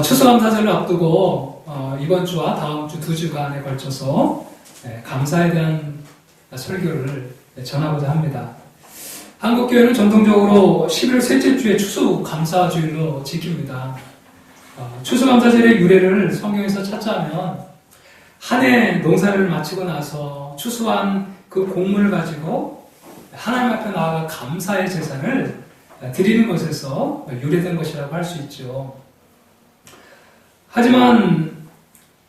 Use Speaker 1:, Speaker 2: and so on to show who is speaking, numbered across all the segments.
Speaker 1: 추수감사절을 앞두고 이번 주와 다음 주 2주간에 걸쳐서 감사에 대한 설교를 전하고자 합니다. 한국교회는 전통적으로 11월 셋째 주에 추수감사주일로 지킵니다. 추수감사절의 유래를 성경에서 찾자면 한 해 농사를 마치고 나서 추수한 그 곡물을 가지고 하나님 앞에 나아가 감사의 제사를 드리는 것에서 유래된 것이라고 할 수 있죠. 하지만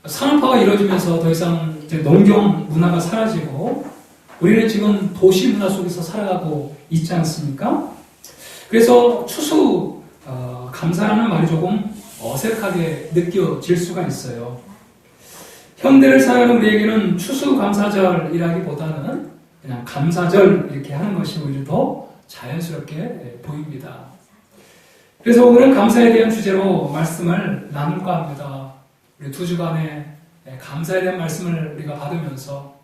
Speaker 1: 산업화가 이루어지면서 더 이상 이제 농경 문화가 사라지고 우리는 지금 도시 문화 속에서 살아가고 있지 않습니까? 그래서 추수 감사라는 말이 조금 어색하게 느껴질 수가 있어요. 현대를 살아가는 우리에게는 추수감사절이라기보다는 그냥 감사절 이렇게 하는 것이 오히려 더 자연스럽게 보입니다. 그래서 오늘은 감사에 대한 주제로 말씀을 나눌까 합니다. 우리 2주간의 감사에 대한 말씀을 우리가 받으면서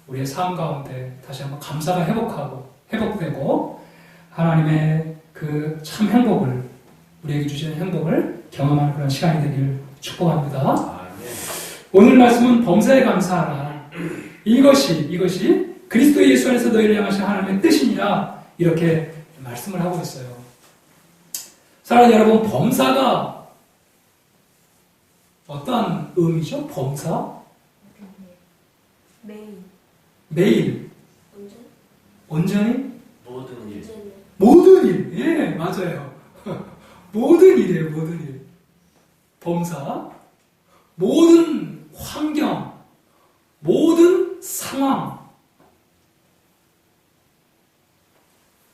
Speaker 1: 우리의 삶 가운데 다시 한번 감사가 회복되고 하나님의 그 참 행복을, 우리에게 주시는 행복을 경험하는 그런 시간이 되길 축복합니다. 오늘 말씀은 범사에 감사하라. 이것이 그리스도 예수 안에서 너희를 향하신 하나님의 뜻이니라, 이렇게 말씀을 하고 있어요. 사랑하는 여러분, 범사가 어떠한 의미죠? 범사? 매일. 온전히? 모든 일. 예, 맞아요. 모든 일이에요, 모든 일. 범사. 모든 환경, 모든 상황.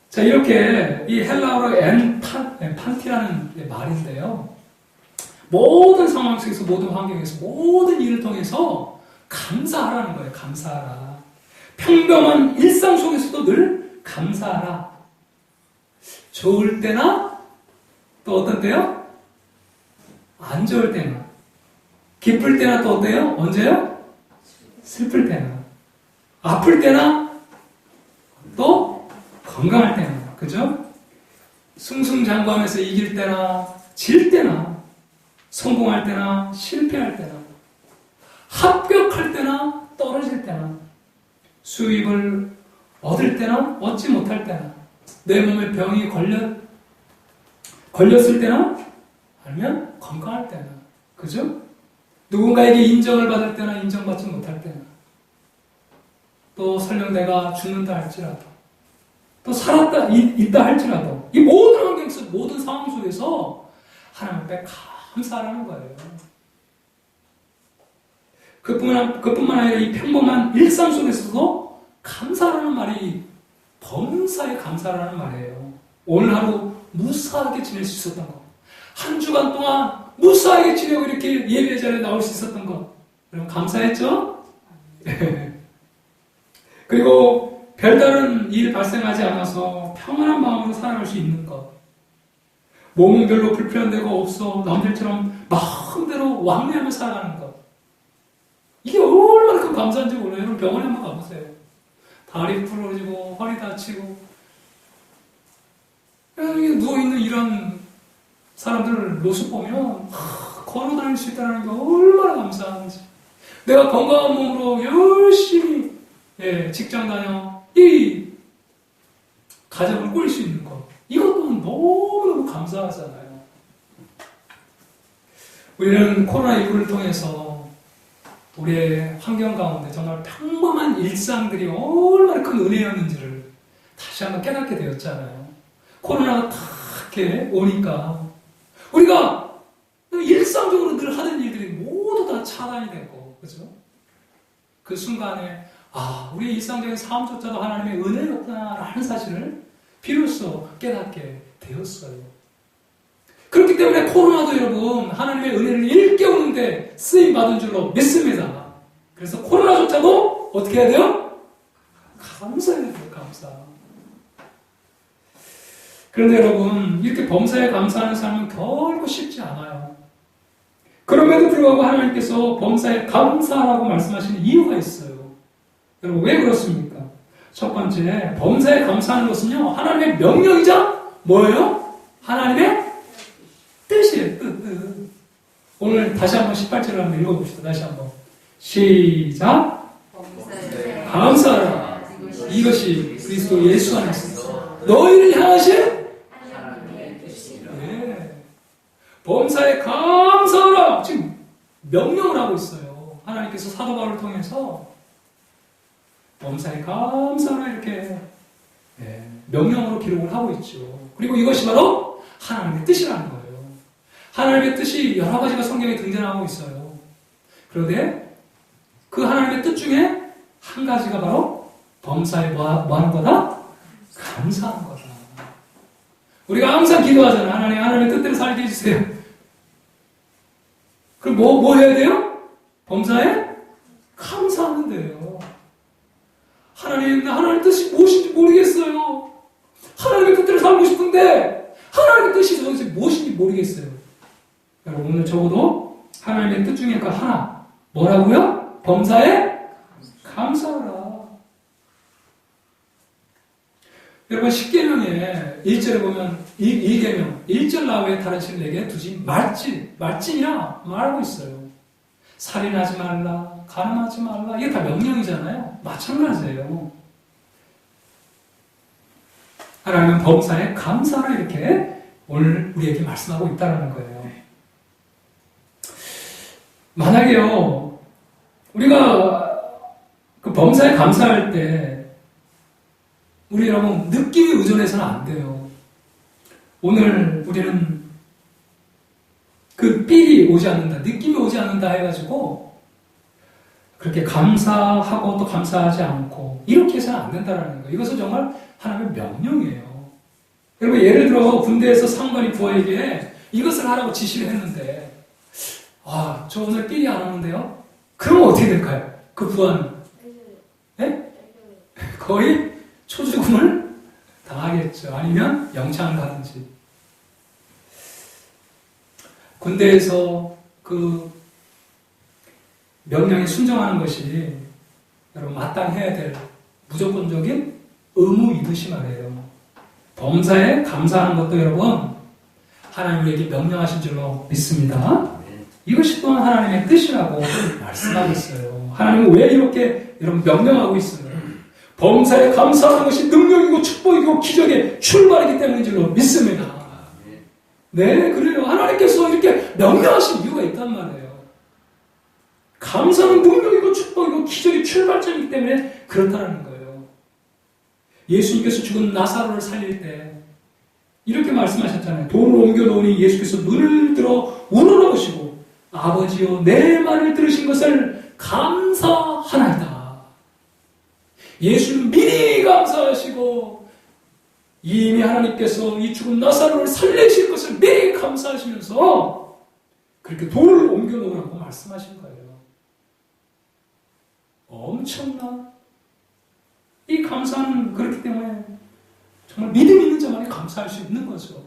Speaker 1: 자, 이렇게 이 헬라어로 판티라는 말인데요. 모든 상황 속에서, 모든 환경에서, 모든 일을 통해서 감사하라는 거예요. 감사하라. 평범한 일상 속에서도 늘 감사하라. 좋을 때나 또 어떤 때요? 안 좋을 때나. 기쁠 때나 또 어때요? 언제요? 슬플 때나. 아플 때나 또 건강할 때나. 그죠? 승승장구하면서 이길 때나 질 때나 성공할 때나 실패할 때나 합격할 때나 떨어질 때나 수입을 얻을 때나 얻지 못할 때나 내 몸에 병이 걸렸을 때나 아니면 건강할 때나. 그죠? 누군가에게 인정을 받을 때나 인정받지 못할 때나 또 설령 내가 죽는다 할지라도 또 있다 할지라도 이 모든 환경 속, 모든 상황 속에서 하나님 앞에 감사하라는 거예요. 그뿐만 아니라 이 평범한 일상 속에서도 감사라는 말이 범사에 감사라는 말이에요. 오늘 하루 무사하게 지낼 수 있었던 것, 한 주간 동안 무사하게 지내고 이렇게 예배 자리에 나올 수 있었던 것, 여러분 감사했죠? 그리고 별다른 일 발생하지 않아서 평안한 마음으로 살아갈 수 있는 것, 몸은 별로 불편되고 없어 남들처럼 마음대로 왕래하며 살아가는 것, 이게 얼마나 큰 감사인지 몰라요. 여러분 병원에 한번 가보세요. 다리 부러지고 허리 다치고 누워있는 이런 사람들 모습 보면 걸어다닐 수 있다는 게 얼마나 감사한지. 내가 건강한 몸으로 열심히 직장 다녀 이 가정을 꾸릴 수 있는 것, 이것도 너무너무 감사하잖아요. 우리는 코로나19를 통해서 우리의 환경 가운데 정말 평범한 일상들이 얼마나 큰 은혜였는지를 다시 한번 깨닫게 되었잖아요. 코로나가 딱 이렇게 오니까 우리가 일상적으로 늘 하던 일들이 모두 다 차단이 되고, 그죠? 그 순간에, 우리의 일상적인 삶조차도 하나님의 은혜였구나라는 사실을 비로소 깨닫게 되었어요. 그렇기 때문에 코로나도 여러분, 하나님의 은혜를 일깨우는데 쓰임받은 줄로 믿습니다. 그래서 코로나조차도 어떻게 해야 돼요? 감사해야 돼요, 감사. 그런데 여러분, 이렇게 범사에 감사하는 삶은 결코 쉽지 않아요. 그럼에도 불구하고 하나님께서 범사에 감사하라고 말씀하시는 이유가 있어요. 여러분, 왜 그렇습니까? 첫 번째, 범사에 감사하는 것은요, 하나님의 명령이자 뭐예요? 하나님의 뜻이에요, 뜻. 오늘 다시 한번 18절을 한번 읽어봅시다. 다시 한번. 시작. 감사하라. 이것이 그리스도 예수 안에서 너희를 향하신 범사에 감사하라. 지금 명령을 하고 있어요. 하나님께서 사도 바울을 통해서 범사에 감사하라 이렇게 명령으로 기록을 하고 있죠. 그리고 이것이 바로 하나님의 뜻이라는 거예요. 하나님의 뜻이 여러 가지가 성경에 등장하고 있어요. 그런데 그 하나님의 뜻 중에 한 가지가 바로 범사에 뭐 하는 거다? 감사하는 거다. 우리가 항상 기도하잖아요. 하나님의 뜻대로 살게 해주세요. 그럼 뭐 해야 돼요? 범사에 감사하는 데요. 하나님 뜻이 무엇인지 모르겠어요. 하나님의 뜻대로 살고 싶은데 하나님의 뜻이 도대체 무엇인지 모르겠어요. 여러분 오늘 적어도 하나님의 뜻 중에 그 하나 뭐라고요? 범사에 감사하라. 여러분 10계명에 1절에 보면 1계명 1절 나외에 다른 신을 내게 두지 말지니라 말하고 있어요. 살인하지 말라, 간음하지 말라, 이게 다 명령이잖아요. 마찬가지예요. 하나님은 범사에 감사하라 이렇게 오늘 우리에게 말씀하고 있다는 거예요. 만약에요 우리가 그 범사에 감사할 때 우리 여러분 느낌에 의존해서는 안 돼요. 오늘 우리는 그 삘이 오지 않는다, 느낌이 오지 않는다 해가지고 그렇게 감사하고 또 감사하지 않고 이렇게 해서는 안 된다는 거예요. 이것은 정말 하나님의 명령이에요. 여러분 예를 들어 군대에서 상관이 부하에게 이것을 하라고 지시를 했는데 저 오늘 삘이 안 오는데요? 그러면 어떻게 될까요? 그 부하는 네? 거의 초죽음을 당하겠죠. 아니면 영창을 가든지. 군대에서 그 명령에 순종하는 것이 여러분 마땅해야 될 무조건적인 의무이듯이 말이에요. 범사에 감사하는 것도 여러분 하나님에게 명령하신 줄로 믿습니다. 이것이 또한 하나님의 뜻이라고 말씀하고 있어요. 하나님은 왜 이렇게 여러분 명령하고 있어요? 범사에 감사하는 것이 능력이고 축복이고 기적의 출발이기 때문인 줄로 믿습니다. 네, 그래요. 하나님께서 이렇게 명령하신 이유가 있단 말이에요. 감사는 능력이고 축복이고 기적의 출발점이기 때문에 그렇다는 거예요. 예수님께서 죽은 나사로를 살릴 때 이렇게 말씀하셨잖아요. 돌을 옮겨 놓으니 예수께서 눈을 들어 우러러보시고 아버지여 내 말을 들으신 것을 감사하나이다. 예수는 미리 감사하시고 이미 하나님께서 이 죽은 나사로를 살리실 것을 미리 감사하시면서 그렇게 돌을 옮겨 놓으라고 말씀하신 거예요. 엄청난 이 감사는 그렇기 때문에 정말 믿음 있는 자만이 감사할 수 있는 거죠.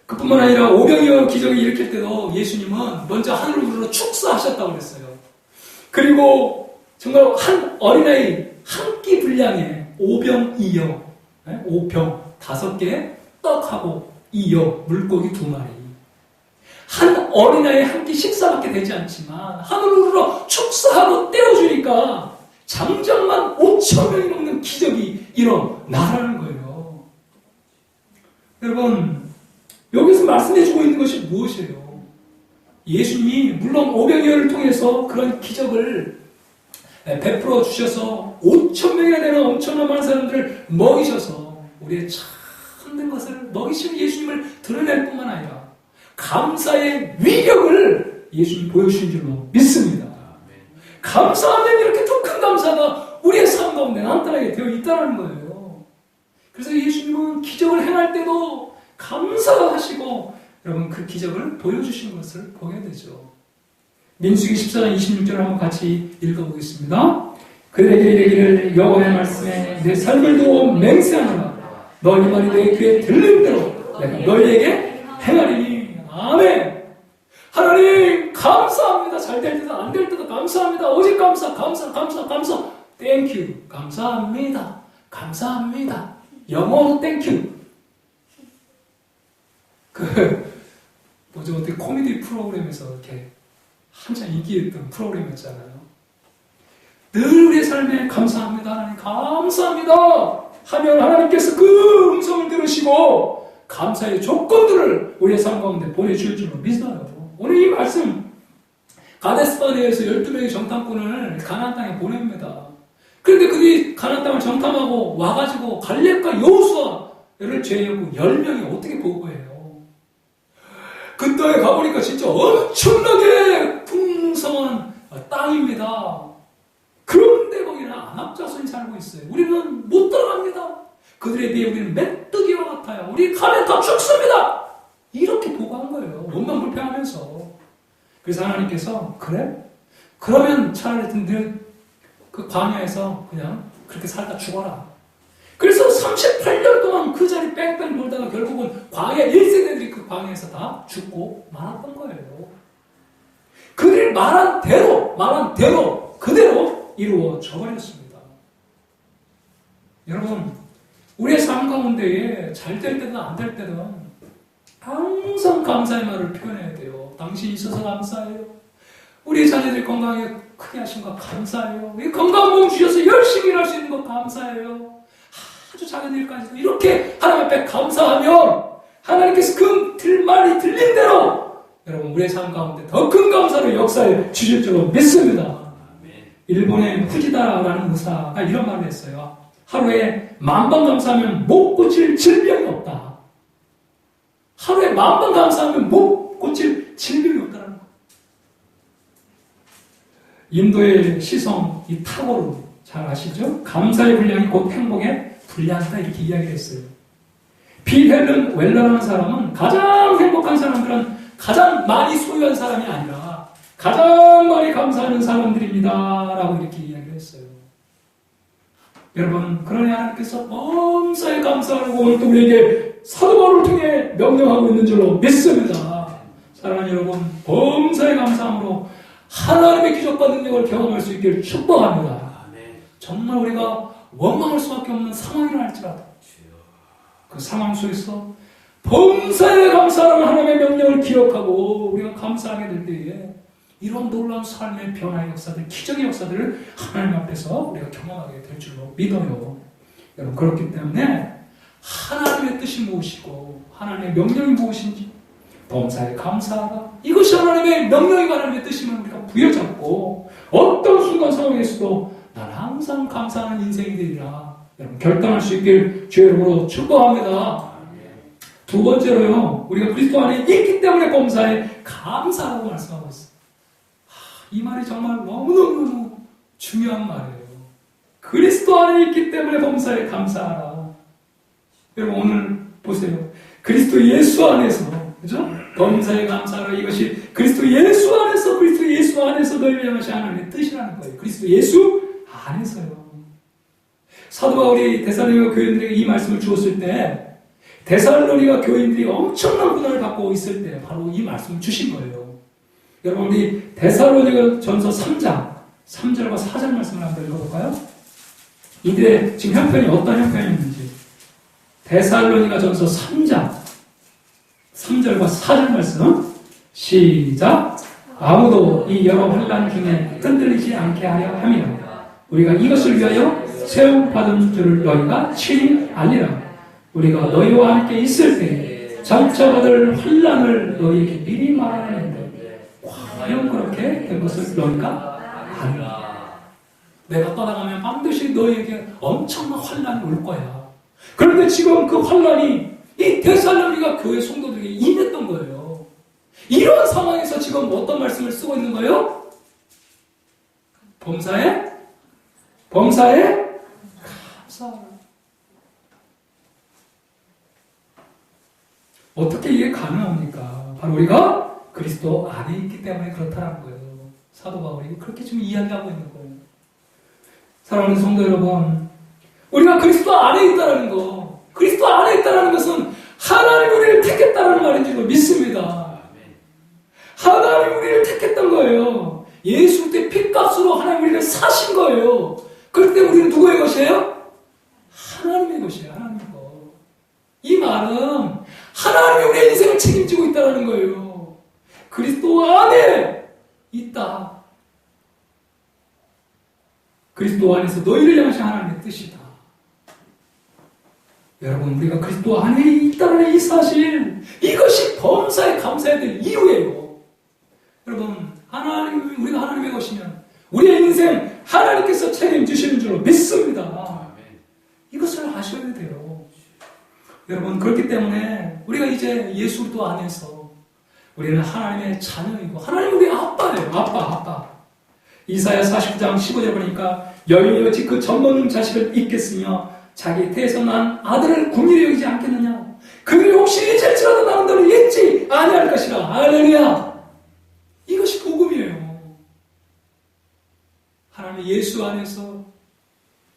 Speaker 1: 그뿐만 아니라 오병이어 기적을 일으킬 때도 예수님은 먼저 하늘으로 축사하셨다고 그랬어요. 그리고 정말 한 어린아이 한 끼 분량의 오병이어, 5병 5개 떡하고 이어 물고기 2마리. 한 어린아이 한 끼 식사밖에 되지 않지만 하늘으로 축사하고 떼어주니까 장정만 5,000명이 넘는 기적이 일어나라는 거예요. 여러분 여기서 말씀해주고 있는 것이 무엇이에요? 예수님이 물론 오병이어를 통해서 그런 기적을 베풀어 주셔서 5,000명이나 되는 엄청난 많은 사람들을 먹이셔서 우리의 참된 것을 먹이시는 예수님을 드러낼 뿐만 아니라 감사의 위력을 예수님이 보여주신 줄로 믿습니다. 감사하면 이렇게 더 큰 감사가 우리의 삶 가운데 나타나게 되어 있다는 거예요. 그래서 예수님은 기적을 행할 때도 감사하시고 여러분 그 기적을 보여주신 것을 보게 되죠. 민수기 14장 26절을 한번 같이 읽어보겠습니다. 그들에게 이르기를 여호와의 말씀에 내 삶을 두고 맹세하노라. 너희 말이 내 귀에 들린 대로 내가 너희에게 행하리니. 아멘. 하나님 감사합니다. 잘 될 때도 안 될 때도 감사합니다. 오직 감사. 땡큐. 감사합니다. 영어로 땡큐. 요즘 어떻게 코미디 프로그램에서 이렇게 한참 인기였던 프로그램이었잖아요. 늘 우리의 삶에 감사합니다. 하나님 감사합니다. 하면 하나님께서 그 음성을 들으시고 감사의 조건들을 우리의 삶 가운데 보내줄 줄로 믿어요. 오늘 이 말씀 가데스바네에서 12명의 정탐꾼을 가나안 땅에 보냅니다. 그런데 그들이 가나안 땅을 정탐하고 와가지고 갈렙과 여호수아를 제외하고 10명이 어떻게 보고해요? 그 땅에 가보니까 진짜 엄청나게 풍성한 땅입니다. 그런데 거기는 안압자손이 살고 있어요. 우리는 못 들어갑니다. 그들에 비해 우리는 메뚜기와 같아요. 우리 가면 다 죽습니다. 이렇게 보고한 거예요. 원망불평하면서. 그래서 하나님께서 그래? 그러면 차라리 그 광야에서 그냥 그렇게 살다 죽어라. 그래서 38년 동안 그 자리 뺑뺑 돌다가 결국은 광야 1세대들이 그 광야에서 다 죽고 말았던 거예요. 그들이 말한 대로 그대로 이루어져 버렸습니다. 여러분, 우리의 삶 가운데에 잘 될 때든 안 될 때든 항상 감사의 말을 표현해야 돼요. 당신이 있어서 감사해요. 우리 자녀들 건강에 크게 하신 거 감사해요. 우리 건강보험 주셔서 열심히 일할 수 있는 거 감사해요. 아주 작은 일까지도 이렇게 하나님 앞에 감사하면 하나님께서 그 말이 들린 대로 여러분 우리의 삶 가운데 더 큰 감사를 역사에 주실 줄로 믿습니다. 일본의 후지다라는 의사가 이런 말을 했어요. 하루에 10,000번 감사하면 못 고칠 질병이 없다. 하루에 10,000번 감사하면 못 고칠 질병이 없다는 거. 인도의 시성 이 타고르 잘 아시죠? 감사의 분량이 곧 행복의 분량이다 이렇게 이야기를 했어요. 빌헬름 웰러라는 사람은 가장 행복한 사람들은 가장 많이 소유한 사람이 아니라 가장 많이 감사하는 사람들입니다 라고 이렇게 이야기를 했어요. 여러분, 그러니 하나님께서 범사에 감사하고 오늘 또 우리에게 사도 바울을 통해 명령하고 있는 줄로 믿습니다. 사랑하는 여러분, 범사에 감사함으로 하나님의 기적과 능력을 경험할 수 있기를 축복합니다. 정말 우리가 원망할 수밖에 없는 상황이라 할지라도 그 상황 속에서 범사에 감사하는 하나님의 명령을 기억하고 우리가 감사하게 될 때에 이런 놀라운 삶의 변화의 역사들, 기적의 역사들을 하나님 앞에서 우리가 경험하게 될 줄로 믿어요. 여러분, 그렇기 때문에 하나님의 뜻이 무엇이고 하나님의 명령이 무엇인지 범사에 감사하라. 이것이 하나님의 명령이고 하나님의 뜻이면 우리가 부여잡고 어떤 순간 상황에서도 난 항상 감사하는 인생이 되리라. 여러분, 결단할 수 있길 주의 이름으로 축복합니다. 두 번째로요, 우리가 그리스도 안에 있기 때문에 범사에 감사하라고 말씀하고 있어요. 이 말이 정말 너무너무 중요한 말이에요. 그리스도 안에 있기 때문에 범사에 감사하라. 여러분, 오늘 보세요. 그리스도 예수 안에서, 그죠? 범사에 감사하라. 이것이 그리스도 예수 안에서 너희를 향한 하나님의 뜻이라는 거예요. 그리스도 예수 안에서요. 사도 바울이 데살로니가 교인들에게 이 말씀을 주었을 때 데살로니가 교인들이 엄청난 고난을 받고 있을 때 바로 이 말씀을 주신 거예요. 여러분, 우리 데살로니가 전서 3장 3절과 4절 말씀을 한번 읽어볼까요? 이들의 지금 형편이 어떤 형편이었는지. 데살로니가 전서 3장 3절과 4절 말씀 시작. 아무도 이 여러 환난 중에 흔들리지 않게 하려 함이라. 우리가 이것을 위하여 세움받은 줄을 너희가 친히 알리라. 우리가 너희와 함께 있을 때 장차 받을 환난을 너희에게 미리 말하는데 과연 그렇게 된 것을 너희가 아니라. 내가 떠나가면 반드시 너희에게 엄청난 환난이 올 거야. 그런데 지금 그 환난이 이 데살로니가 교회 성도들에게 임했던 거예요. 이런 상황에서 지금 어떤 말씀을 쓰고 있는 거예요? 범사에 감사하라. 어떻게 이게 가능합니까? 바로 우리가 그리스도 안에 있기 때문에 그렇다는 거예요. 사도 바울이 그렇게 지금 이야기하고 있는 거예요. 사랑하는 성도 여러분, 우리가 그리스도 안에 있다는 거, 그리스도 안에 있다는 것은 하나님 우리를 택했다는 말인 줄 믿습니다. 하나님 우리를 택했던 거예요. 예수 때 핏값으로 하나님 우리를 사신 거예요. 그럴 때 우리는 누구의 것이에요? 하나님의 것이에요. 하나님의 것. 이 말은 하나님이 우리의 인생을 책임지고 있다는 거예요. 그리스도 안에 있다. 그리스도 안에서 너희를 향하신 하나님의 뜻이다. 여러분, 우리가 그리스도 안에 있다는 이 사실, 이것이 범사에 감사해야 될 이유예요. 여러분, 우리가 하나님의 것이면 우리의 인생 하나님께서 책임지시는 줄로 믿습니다. 이것을 아셔야 돼요. 여러분, 그렇기 때문에 우리가 이제 예수 그리스도 안에서 우리는 하나님의 자녀이고 하나님 우리의 아빠예요. 아빠. 이사야 49장 15절 보니까 여인이 어찌 그 젖먹는 자식을 잊겠으며 자기 태에서 난 아들을 궁일히 여기지 않겠느냐. 그들이 혹시 잊을지라도 나는 너를 잊지 아니할 것이라. 할렐루야. 이것이 복음이에요. 하나님 예수 안에서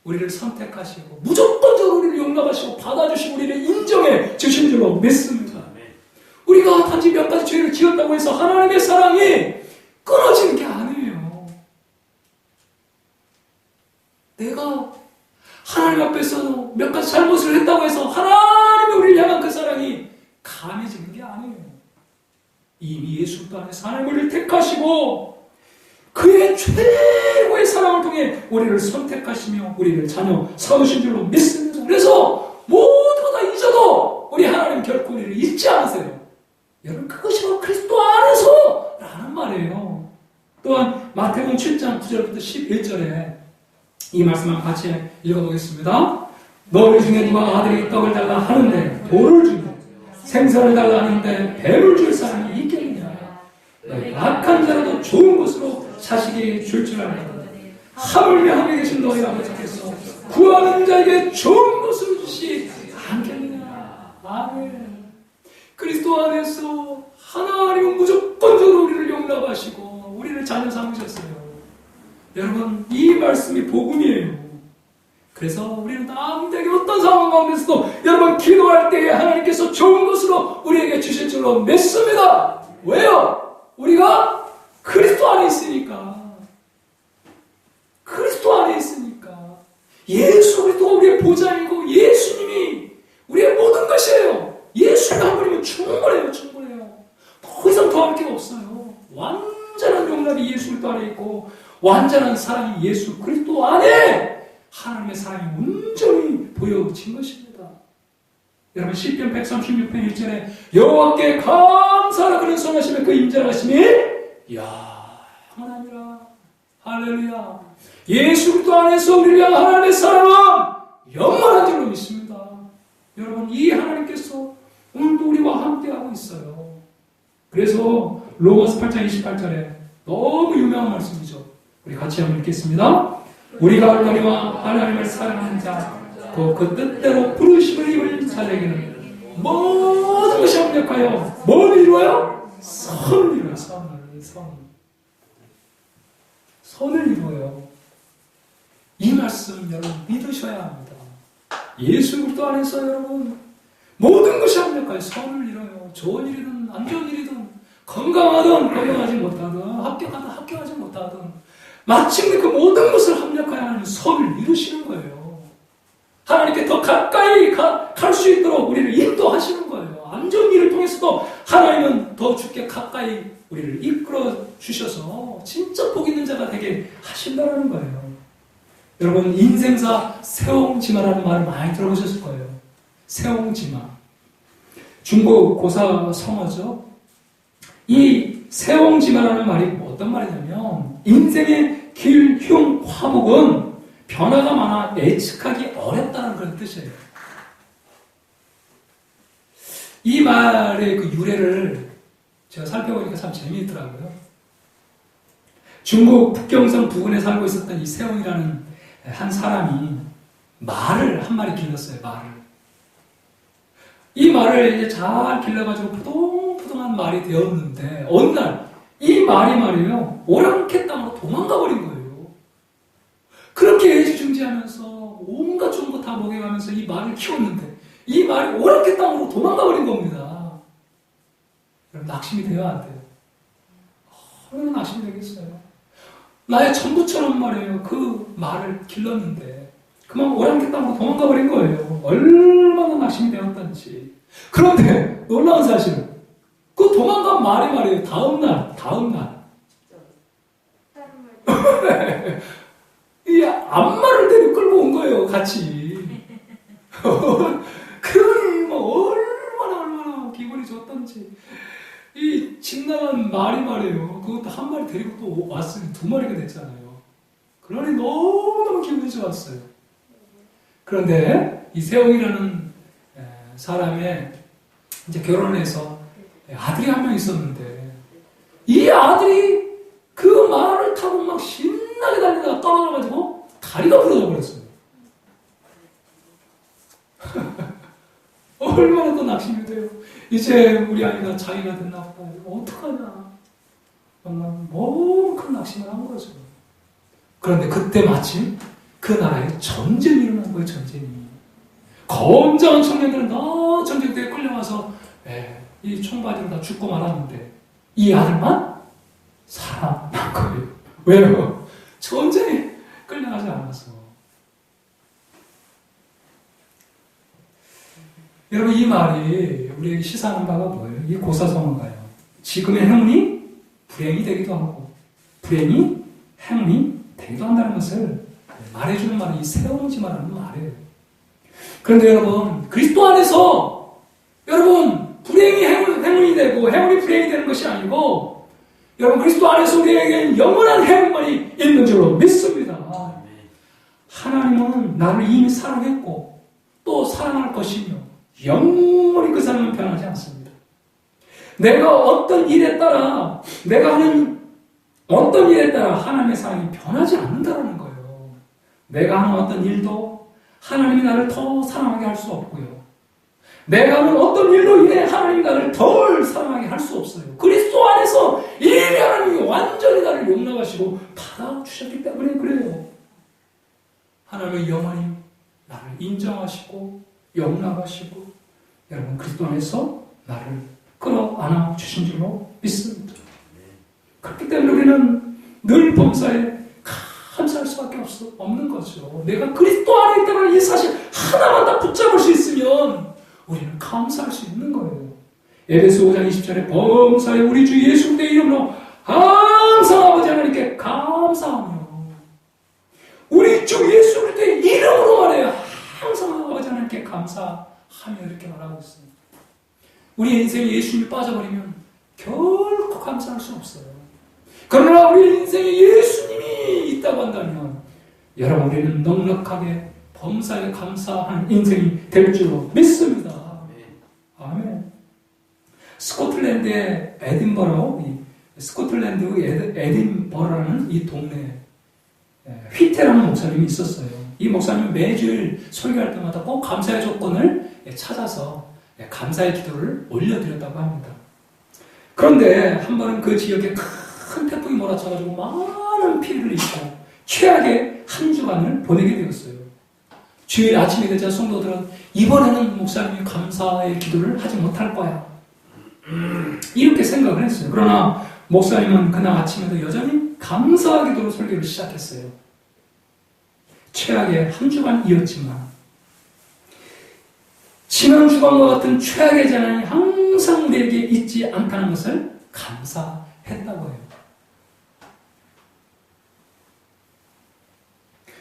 Speaker 1: 우리를 선택하시고 무조건적으로 우리를 용납하시고 받아주시고 우리를 인정해 주신 줄로 믿습니다. 우리가 단지 몇 가지 죄를 지었다고 해서 하나님의 사랑이 끊어지는 게 아니에요. 내가 하나님 앞에서 몇 가지 잘못을 했다고 해서 하나님이 우리를 향한 그 사랑이 감해지는 게 아니에요. 이미 예수 그리스도 안에서 하나님 우리를 택하시고 그의 최고의 사랑을 통해 우리를 선택하시며 우리를 자녀 삼으신 줄로 믿습니다. 그래서 모두가 다 잊어도 우리 하나님 결코 우리를 잊지 않으세요. 여러분, 그것이 바로 그리스도 안에서 라는 말이에요. 또한 마태복음 7장 9절부터 11절에 이 말씀을 같이 읽어보겠습니다. 너희 중에 누가 아들이 떡을 달라 하는데 돌을 주며 생선을 달라 하는데 뱀을 줄 사람이 있겠느냐. 너희 악한 자라도 좋은 것으로 자식이 줄 줄 알라. 하물며 하늘에 계신 너희 아버지께서 구하는 자에게 좋은 것을 주시지 않겠느냐. 아멘. 그리스도 안에서 하나님은 무조건적으로 우리를 용납하시고 우리를 자녀 삼으셨어요. 여러분, 이 말씀이 복음이에요. 그래서 우리는 남들에게 어떤 상황 가운데서도 여러분 기도할 때에 하나님께서 좋은 것으로 우리에게 주실 줄로 믿습니다. 왜요? 우리가 그리스도 안에 있으니까. 그리스도 안에 있으니까. 예수 그리스도가 우리의 보장이고 예수님이 우리의 모든 것이에요. 예수님 한 분이면 충분해요. 더 이상 더할 게 없어요. 완전한 용납이 예수 그리스도 안에 있고 완전한 사랑이 예수 그리스도 안에 하나님의 사랑이 온전히 보여진 것입니다. 여러분, 시편 136편 1절에 여호와께 감사하라 그는 선하심에 그 임재하심이 영원하니라. 할렐루야. 예수 그리스도 안에서 우리를 향한 하나님의 사랑은 영원한 줄로 믿습니다. 여러분, 이 하나님께서 오늘도 우리와 함께하고 있어요. 그래서 로마서 8장 28절에 너무 유명한 말씀이죠. 우리 같이 한번 읽겠습니다. 우리가 하나님과 하나님을 사랑하는 자, 그 뜻대로 부르심을 입은 자에게는 모든 것이 합력하여 뭘 이루어요? 선을 이루어요. 선을 이루어요. 이 말씀 여러분 믿으셔야 합니다. 예수 그리스도 안에서 여러분 모든 것이 합력하여 선을 이루어요. 좋은 일이든 안 좋은 일이든 건강하든 건강하지 못하든 합격하든 합격하지 못하든 마침내 그 모든 것을 합력하여 하나님 선을 이루시는 거예요. 하나님께 더 가까이 갈 수 있도록 우리를 인도하시는 거예요. 안 좋은 일을 통해서도 하나님은 더 주께 가까이 우리를 이끌어 주셔서 진짜 복 있는 자가 되게 하신다는 거예요. 여러분, 인생사 세옹지마라는 말을 많이 들어보셨을 거예요. 세옹지마. 중국 고사 성어죠. 이 세옹지마라는 말이 어떤 말이냐면 인생의 길, 흉, 화복은 변화가 많아 예측하기 어렵다는 그런 뜻이에요. 이 말의 그 유래를 제가 살펴보니까 참 재미있더라고요. 중국 북경성 부근에 살고 있었던 이 세옹이라는 한 사람이 말을 한 마리 길렀어요. 이 말을 이제 잘 길러가지고 푸동푸동한 말이 되었는데 어느 날 이 말이 말이에요. 오랑캐 땅으로 도망가 버린 거예요. 그렇게 애지중지하면서 온갖 좋은 거 다 먹여가면서 이 말을 키웠는데 이 말이 오랑캐 땅으로 도망가 버린 겁니다. 여러분, 낙심이 돼야 안 돼요? 얼마나 낙심이 되겠어요? 나의 전부처럼 말이에요. 그 말을 길렀는데 그만 오랑캐 땅으로 도망가 버린 거예요. 얼마나 낙심이 되었던지. 그런데 놀라운 사실은 그 도망간 말이 말이에요. 다음 날. 이 안마를 데리고 끌고 온 거예요, 같이. 그러니 뭐 얼마나 기분이 좋던지. 이 집 나간 말이 말이에요. 그것도 한 마리 데리고 또 왔으니 두 마리가 됐잖아요. 그러니 너무너무 기분이 좋았어요. 그런데 이 세웅이라는 사람의 이제 결혼을 해서 아들이 한 명 있었는데 이 아들이 그 말을 타고 막 신나게 달리다가 떨어져가지고 다리가 부러져 버렸어요. 얼마나 또 낙심이 돼요. 이제 우리 아이가 자기가 됐나 보다. 어떡하냐. 정말 너무 큰 낙심을 한 거죠. 그런데 그때 마침 그 나라에 전쟁이 일어난 거예요. 전쟁이. 건장한 청년들은 다 전쟁터에 끌려와서 이 총바지로 다 죽고 말았는데 이 아들만 살아난 거예요. 왜요? 전쟁에 끌려가지 않아서. 여러분 이 말이 우리에게 시사하는 바가 뭐예요? 이 고사성어가요. 지금의 행운이 불행이 되기도 하고 불행이 행운이 되기도 한다는 것을 말해주는 말이 이 세옹지마라는 말이에요. 그런데 여러분 그리스도 안에서 여러분 불행이 행운이 되고 행운이 불행이 되는 것이 아니고 여러분 그리스도 안에서 우리에게는 영원한 행운만이 있는 줄로 믿습니다. 하나님은 나를 이미 사랑했고 또 사랑할 것이며 영원히 그 사람은 변하지 않습니다. 내가 어떤 일에 따라 내가 하는 어떤 일에 따라 하나님의 사랑이 변하지 않는다는 거예요. 내가 하는 어떤 일도 하나님이 나를 더 사랑하게 할 수 없고요. 내가 하는 어떤 일로 인해 하나님이 나를 덜 사랑하게 할 수 없어요. 그리스도 안에서 이미 하나님이 완전히 나를 용납하시고 받아주셨기 때문에 그래요. 하나님이 영원히 나를 인정하시고 용납하시고 여러분 그리스도 안에서 나를 끌어안아 주신 줄로 믿습니다. 그렇기 때문에 우리는 늘 범사에 감사할 수밖에 없는 거죠. 내가 그리스도 안에 있다는 이 사실 하나만 다 붙잡을 수 있으면 우리는 감사할 수 있는 거예요. 에베소 5장 20절에 범사에 우리 주 예수 그리스도의 이름으로 항상 아버지 하나님께 감사하며 우리 주 예수 그리스도의 이름으로 말해요. 항상 아버지 하나님께 감사하며 이렇게 말하고 있습니다. 우리 인생에 예수님이 빠져버리면 결코 감사할 수 없어요. 그러나 우리 인생에 예수님이 있다고 한다면 여러분 우리는 넉넉하게 범사에 감사하는 인생이 될 줄로 믿습니다. 아멘. 스코틀랜드의 에딘버러, 스코틀랜드 에딘버러라는 이 동네에 휘테라는 목사님이 있었어요. 이 목사님은 매주일 설교할 때마다 꼭 감사의 조건을 찾아서 감사의 기도를 올려드렸다고 합니다. 그런데 한 번은 그 지역에 큰 태풍이 몰아쳐가지고 많은 피해를 입고 최악의 한 주간을 보내게 되었어요. 주일 아침이 되자 성도들은 이번에는 목사님이 감사의 기도를 하지 못할 거야. 이렇게 생각을 했어요. 그러나 목사님은 그날 아침에도 여전히 감사 기도로 설교를 시작했어요. 최악의 한 주간이었지만 지난 주간과 같은 최악의 재난이 항상 우리에게 있지 않다는 것을 감사했다고 해요.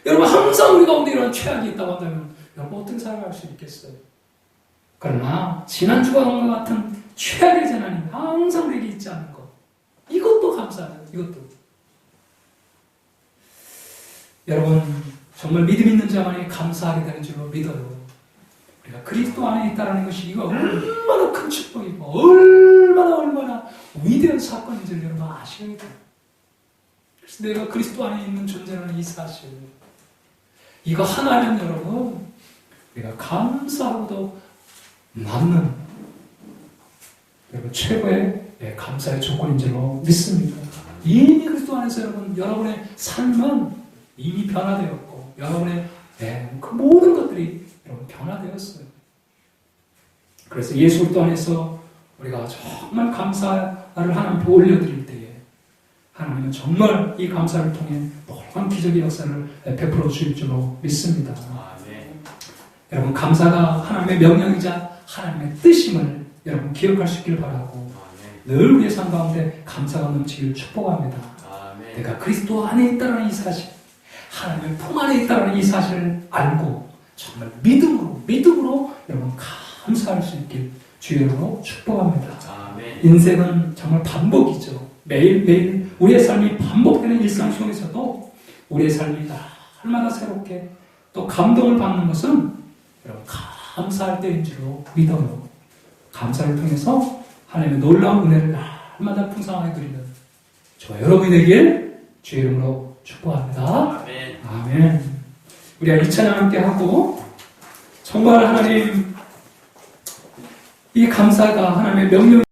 Speaker 1: 여러분 항상 우리 가운데 이런 최악이 있다고 한다면 여러분 어떻게 살아갈 수 있겠어요? 그러나 지난 주간과 같은 최악의 재난이 항상 우리에게 있지 않은 것 이것도 감사해요. 이것도 여러분 정말 믿음 있는 자만이 감사하게 되는 줄로 믿어요. 우리가 그리스도 안에 있다는 것이 이거 얼마나 큰 축복이고 얼마나 위대한 사건인지를 여러분 아셔야 돼요. 그래서 내가 그리스도 안에 있는 존재라는 이 사실 이거 하나면 여러분 우리가 감사하고도 남는 여러분 최고의 감사의 조건인 줄로 믿습니다. 이미 그리스도 안에서 여러분의 삶은 이미 변화되었고 여러분의 그 모든 것들이 여러분 변화되었어요. 그래서 예수 그리스도 안에서 우리가 정말 감사를 하나님께 올려드릴 때에 하나님은 정말 이 감사를 통해 놀라운 기적의 역사를 베풀어 주실 줄로 믿습니다. 여러분 감사가 하나님의 명령이자 하나님의 뜻임을 여러분 기억할 수 있기를 바라고 늘 우리의 삶 가운데 감사가 넘치기를 축복합니다.
Speaker 2: 아멘.
Speaker 1: 내가 그리스도 안에 있다는 이 사실, 하나님의 품 안에 있다는 이 사실을 알고 정말 믿음으로 여러분 감사할 수 있길 주의 이름으로 축복합니다.
Speaker 2: 아멘.
Speaker 1: 인생은 정말 반복이죠. 매일매일 우리의 삶이 반복되는 일상 속에서도 우리의 삶이 날마다 새롭게 또 감동을 받는 것은 여러분 감사할 때인 줄로 믿어요. 감사를 통해서 하나님의 놀라운 은혜를 날마다 풍성하게 누리는 저와 여러분이 되길 주의 이름으로 축복합니다.
Speaker 2: 아멘.
Speaker 1: 아멘. 우리가 이 찬양 함께 하고 정말 하나님 이 감사가 하나님의 명령